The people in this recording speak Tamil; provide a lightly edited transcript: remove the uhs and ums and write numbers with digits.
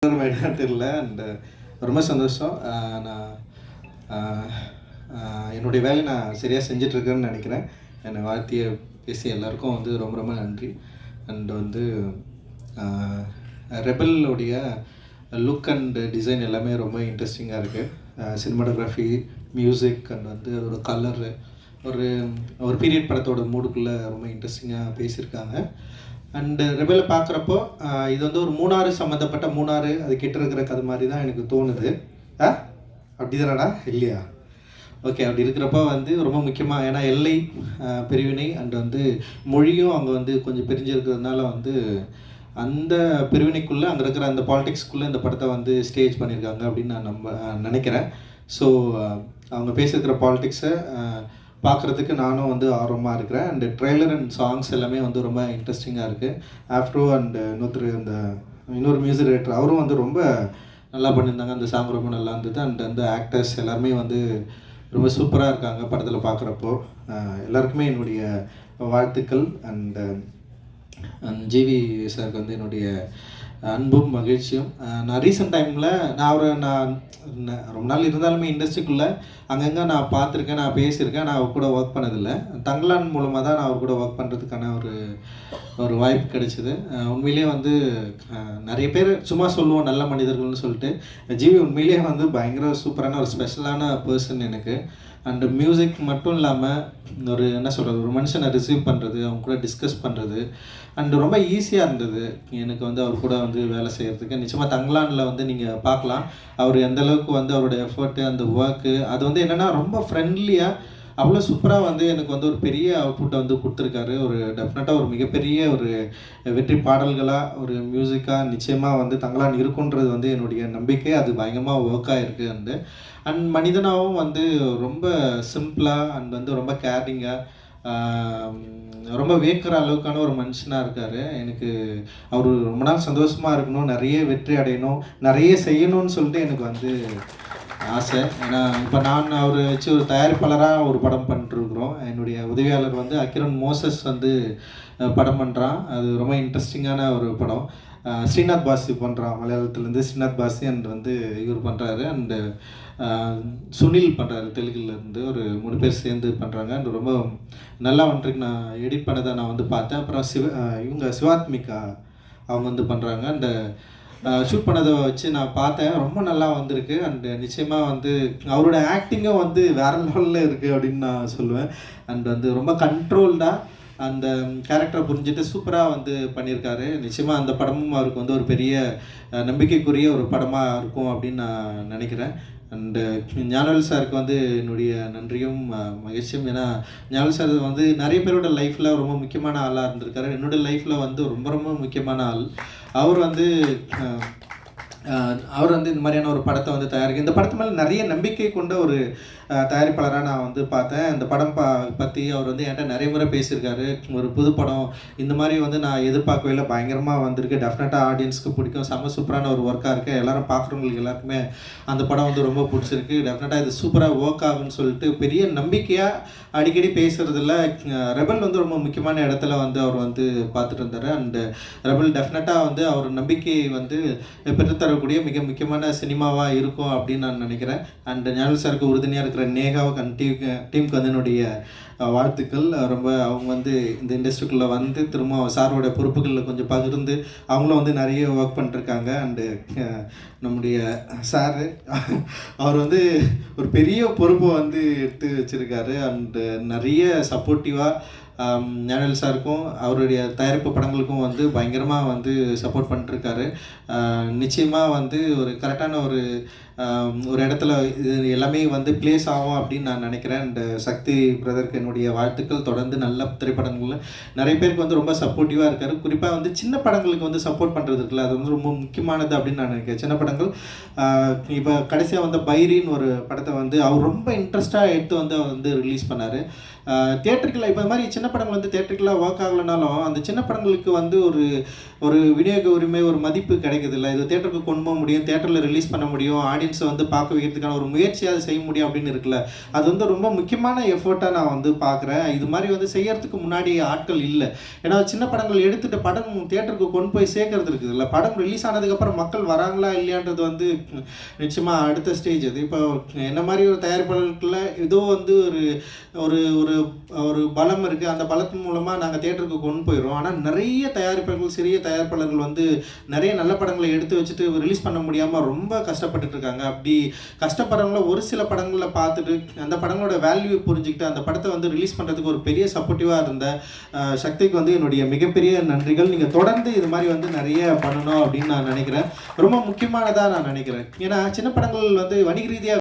தெரியல. அண்ட் ரொம்ப சந்தோஷம். நான் என்னுடைய வேலையை நான் சரியாக செஞ்சிட்ருக்கேன்னு நினைக்கிறேன். என்னை வாழ்த்திய பேசிய எல்லாருக்கும் ரொம்ப ரொம்ப நன்றி. அண்ட் ரெபலுடைய லுக் அண்ட் டிசைன் எல்லாமே ரொம்ப இன்ட்ரெஸ்டிங்காக இருக்குது. சினிமாட்டோகிராஃபி, மியூசிக் அண்ட் அதோட கலரு ஒரு ஒரு பீரியட் படத்தோட மூடுக்குள்ளே ரொம்ப இன்ட்ரெஸ்டிங்காக பேசியிருக்காங்க. அண்டு ரெபலை பார்க்குறப்போ இது ஒரு மூணாறு சம்மந்தப்பட்ட மூணாறு அது கிட்ட இருக்கிற கதை மாதிரி தான் எனக்கு தோணுது. அப்படி தானடா இல்லையா? ஓகே, அப்படி இருக்கிறப்போ ரொம்ப முக்கியமாக ஏன்னா எல்லை பிரிவினை அண்டு மொழியும் அங்கே கொஞ்சம் பிரிஞ்சிருக்கிறதுனால அந்த பிரிவினைக்குள்ளே அங்கே இருக்கிற அந்த பாலிடிக்ஸ்க்குள்ளே இந்த படத்தை ஸ்டேஜ் பண்ணியிருக்காங்க அப்படின்னு நான் நினைக்கிறேன். ஸோ அவங்க பேசியிருக்கிற பாலிடிக்ஸை பார்க்குறதுக்கு நானும் ஆர்வமாக இருக்கிறேன். அண்டு ட்ரெய்லர் அண்ட் சாங்ஸ் எல்லாமே ரொம்ப இன்ட்ரெஸ்டிங்காக இருக்குது. ஆஃப்ரோ அண்டு இன்னொரு மியூசிக் டைரக்டர் அவரும் ரொம்ப நல்லா பண்ணியிருந்தாங்க. அந்த சாங் ரொம்ப நல்லா இருந்தது. அண்ட் அந்த ஆக்டர்ஸ் எல்லாருமே ரொம்ப சூப்பராக இருக்காங்க படத்தில் பார்க்குறப்போ. எல்லாருக்குமே என்னுடைய வாழ்த்துக்கள். அண்டு ஜிவி சாருக்கு என்னுடைய அன்பும் மகிழ்ச்சியும். நான் ரீசெண்ட் டைமில் நான் ரொம்ப நாள் இருந்தாலுமே இண்டஸ்ட்ரிக்குள்ளே அங்கங்கே நான் பார்த்துருக்கேன், நான் பேசியிருக்கேன். நான் அவர் கூட ஒர்க் பண்ணதில்லை. தங்கலான் மூலமாக தான் நான் அவர் கூட ஒர்க் பண்ணுறதுக்கான ஒரு வாய்ப்பு கிடைச்சிது. உண்மையிலேயே நிறைய பேர் சும்மா சொல்லுவோம் நல்ல மனிதர்கள்னு சொல்லிட்டு. ஜிவி உண்மையிலேயே பயங்கர சூப்பரான ஒரு ஸ்பெஷலான பர்சன் எனக்கு. அண்டு மியூசிக் மட்டும் இல்லாமல் ஒரு மனுஷனை ரிசீவ் பண்ணுறது, அவங்க கூட டிஸ்கஸ் பண்ணுறது அண்டு ரொம்ப ஈஸியாக இருந்தது எனக்கு அவர் கூட வேலை செய்கிறதுக்கு. நிச்சயமாக தங்கலானில் நீங்கள் பார்க்கலாம் அவர் எந்தளவுக்கு அவருடைய எஃபர்ட்டு அந்த ஒர்க்கு அது என்னென்னா ரொம்ப ஃப்ரெண்ட்லியாக அவ்வளோ சூப்பராக எனக்கு ஒரு பெரிய அவுட்புட்டை கொடுத்துருக்காரு. டெஃபினட்டாக ஒரு மிகப்பெரிய ஒரு வெற்றி பாடல்களாக ஒரு மியூசிக்காக நிச்சயமாக தங்கலான் இருக்குன்றது என்னுடைய நம்பிக்கை. அது பயங்கரமாக ஒர்க் ஆகிருக்கு. அண்ட் மனிதனாகவும் ரொம்ப சிம்பிளாக அண்ட் ரொம்ப கேரிங்காக ரொம்ப வேக்கிற அளவுக்கான ஒரு மனுஷனாக இருக்கார். எனக்கு அவர் ரொம்ப நாள் சந்தோஷமாக இருக்கணும், நிறைய வெற்றி அடையணும், நிறைய செய்யணும்னு சொல்லிட்டு எனக்கு ஆசை. ஏன்னா இப்போ நான் அவரை வச்சு ஒரு தயாரிப்பாளராக ஒரு படம் பண்ணிட்டுருக்குறோம். என்னுடைய உதவியாளர் அகிரன் மோசஸ் படம் பண்ணுறான். அது ரொம்ப இன்ட்ரெஸ்டிங்கான ஒரு படம். ஸ்ரீநாத் பாசி பண்ணுறான், மலையாளத்துலேருந்து ஸ்ரீநாத் பாசி. அண்ட் இவர் பண்ணுறாரு. அண்டு சுனில் பண்ணுறாரு தெலுங்குலேருந்து. ஒரு 3 பேர் சேர்ந்து பண்ணுறாங்க. அண்ட் ரொம்ப நல்லா நான் எடிட் பண்ணதை நான் பார்த்தேன். அப்புறம் சிவாத்மிகா அவங்க பண்ணுறாங்க. அந்த ஷூட் பண்ணதை வச்சு நான் பார்த்தேன். ரொம்ப நல்லா வந்திருக்கு. அண்டு நிச்சயமாக அவரோட ஆக்டிங்கும் வேறு லெவலில் இருக்குது அப்படின்னு நான் சொல்லுவேன். அண்ட் ரொம்ப கண்ட்ரோல்டாக அந்த கேரக்டரை புரிஞ்சுட்டு சூப்பராக பண்ணியிருக்காரு. நிச்சயமாக அந்த படமும் அவருக்கு ஒரு பெரிய நம்பிக்கைக்குரிய ஒரு படமாக இருக்கும் அப்படின்னு நான் நினைக்கிறேன். அண்டு ஞானவேல் சாருக்கு என்னுடைய நன்றியும் மகிழ்ச்சியும். ஏன்னா ஞானவேல் சார் நிறைய பேரோட லைஃப்பில் ரொம்ப முக்கியமான ஆளாக இருந்திருக்காரு. என்னோடய லைஃப்பில் ரொம்ப ரொம்ப முக்கியமான ஆள். அவர் அவர் இந்த மாதிரியான ஒரு படத்தை தயாரிக்க இந்த படத்து மேலே நிறைய நம்பிக்கை கொண்ட ஒரு தயாரிப்பாளராக நான் பார்த்தேன். இந்த படம் பற்றி அவர் என்கிட்ட நிறைய முறை பேசியிருக்காரு. ஒரு புது படம் இந்த மாதிரி நான் எதிர்பார்க்கவே இல்லை, பயங்கரமாக வந்திருக்கு, டெஃபினட்டாக ஆடியன்ஸ்க்கு பிடிக்கும், செம்ம சூப்பரான ஒரு ஒர்க்காக இருக்குது, எல்லோரும் பார்க்குறவங்களுக்கு எல்லாருக்குமே அந்த படம் ரொம்ப பிடிச்சிருக்கு, டெஃபினட்டாக இது சூப்பராக ஒர்க் ஆகுன்னு சொல்லிட்டு பெரிய நம்பிக்கையாக அடிக்கடி பேசுகிறதில்ல. ரெபல் ரொம்ப முக்கியமான இடத்துல அவர் பார்த்துட்டு இருந்தார். அண்டு ரெபல் டெஃபினட்டாக அவர் நம்பிக்கையை பெற்றுத்தரக்கூடிய மிக முக்கியமான சினிமாவாக இருக்கும் அப்படின்னு நான் நினைக்கிறேன். அண்டு ஞானவேல் சாருக்கு உறுதுணையாக இருக்கிற நேகாவுக்கு டீமுக்கு என்னுடைய வாழ்த்துக்கள். ரொம்ப அவங்க இந்த இண்டஸ்ட்ரிக்குள்ளே திரும்ப சாரோட பொறுப்புகளில் கொஞ்சம் பகிர்ந்து அவங்களும் நிறைய ஒர்க் பண்ணிருக்காங்க. அண்டு நம்முடைய சாரு அவர் ஒரு பெரிய பொறுப்பை எடுத்து வச்சுருக்காரு. அண்டு நிறைய சப்போர்ட்டிவாக ஞானவேல் சாருக்கும் அவருடைய தயாரிப்பு படங்களுக்கும் பயங்கரமாக சப்போர்ட் பண்ணிட்டுருக்காரு. நிச்சயமாக ஒரு கரெக்டான ஒரு இடத்துல இது எல்லாமே ப்ளேஸ் ஆகும் அப்படின்னு நான் நினைக்கிறேன். அண்ட் சக்தி பிரதருக்கு என்னுடைய வாழ்த்துக்கள். தொடர்ந்து நல்ல திரைப்படங்களில் நிறைய பேருக்கு ரொம்ப சப்போர்ட்டிவாக இருக்கார். குறிப்பாக சின்ன படங்களுக்கு சப்போர்ட் பண்ணுறது இருக்குல்ல, அது ரொம்ப முக்கியமானது அப்படின்னு நான் நினைக்கிறேன். சின்ன படங்கள் இப்போ கடைசியாக பைரின்னு ஒரு படத்தை அவர் ரொம்ப இன்ட்ரெஸ்டாக எடுத்து அவர் ரிலீஸ் பண்ணார். தியேட்டருக்குள்ள இப்போ இந்த மாதிரி சின்ன படங்கள் தியேட்டருக்குள்ள ஒர்க் ஆகலைனாலும் அந்த சின்ன படங்களுக்கு ஒரு விநியோக உரிமை, ஒரு மதிப்பு கிடைக்குது இல்லை. இது தியேட்டருக்கு கொண்டு போக முடியும், தியேட்டரில் ரிலீஸ் பண்ண முடியும், ஆடியன்ஸை பார்க்க வைக்கிறதுக்கான ஒரு முயற்சியாக செய்ய முடியும் அப்படின்னு இருக்குல்ல. அது ரொம்ப முக்கியமான எஃபர்ட்டாக நான் பார்க்குறேன். இது மாதிரி வந்து செய்யறதுக்கு முன்னாடி ஆட்கள் இல்ல. ஏன்னா சின்ன படங்கள் எடுத்துட்டு படம் தியேட்டருக்கு கொண்டு போய் சேர்க்கறது இருக்குதுல்ல. படம் ரிலீஸ் ஆனதுக்கப்புறம் மக்கள் வராங்களா இல்லையான்றது வந்து நிச்சயமா அடுத்த ஸ்டேஜ் அது. இப்போ என்ன மாதிரி ஒரு தயாரிப்பாளருக்குள்ள ஏதோ வந்து ஒரு ஒரு ஒரு ஒரு பலம் இருக்குது. அந்த பலத்தின் மூலமாக நாங்கள் தியேட்டருக்கு கொண்டு போயிடுறோம். ஆனால் நிறைய தயாரிப்பாளர்கள், சிறிய தயாரிப்பாளர்கள் வந்து நிறைய நல்ல படங்களை எடுத்து வச்சுட்டு ரிலீஸ் பண்ண முடியாமல் ரொம்ப கஷ்டப்பட்டுட்டு இருக்காங்க. அப்படி கஷ்டப்படுறவங்கள ஒரு சில படங்களில் பார்த்துட்டு அந்த படங்களோட வேல்யூ புரிஞ்சுக்கிட்டு அந்த படத்தை வந்து ரிலீஸ் பண்ணுறதுக்கு ஒரு பெரிய சப்போர்ட்டிவாக இருந்த சக்திக்கு வந்து என்னுடைய மிகப்பெரிய நன்றிகள். நீங்கள் தொடர்ந்து இது மாதிரி வந்து நிறைய பண்ணணும் அப்படின்னு நான் நினைக்கிறேன். ரொம்ப முக்கியமானதாக நான் நினைக்கிறேன். ஏன்னா சின்ன படங்கள் வந்து வணிக ரீதியாக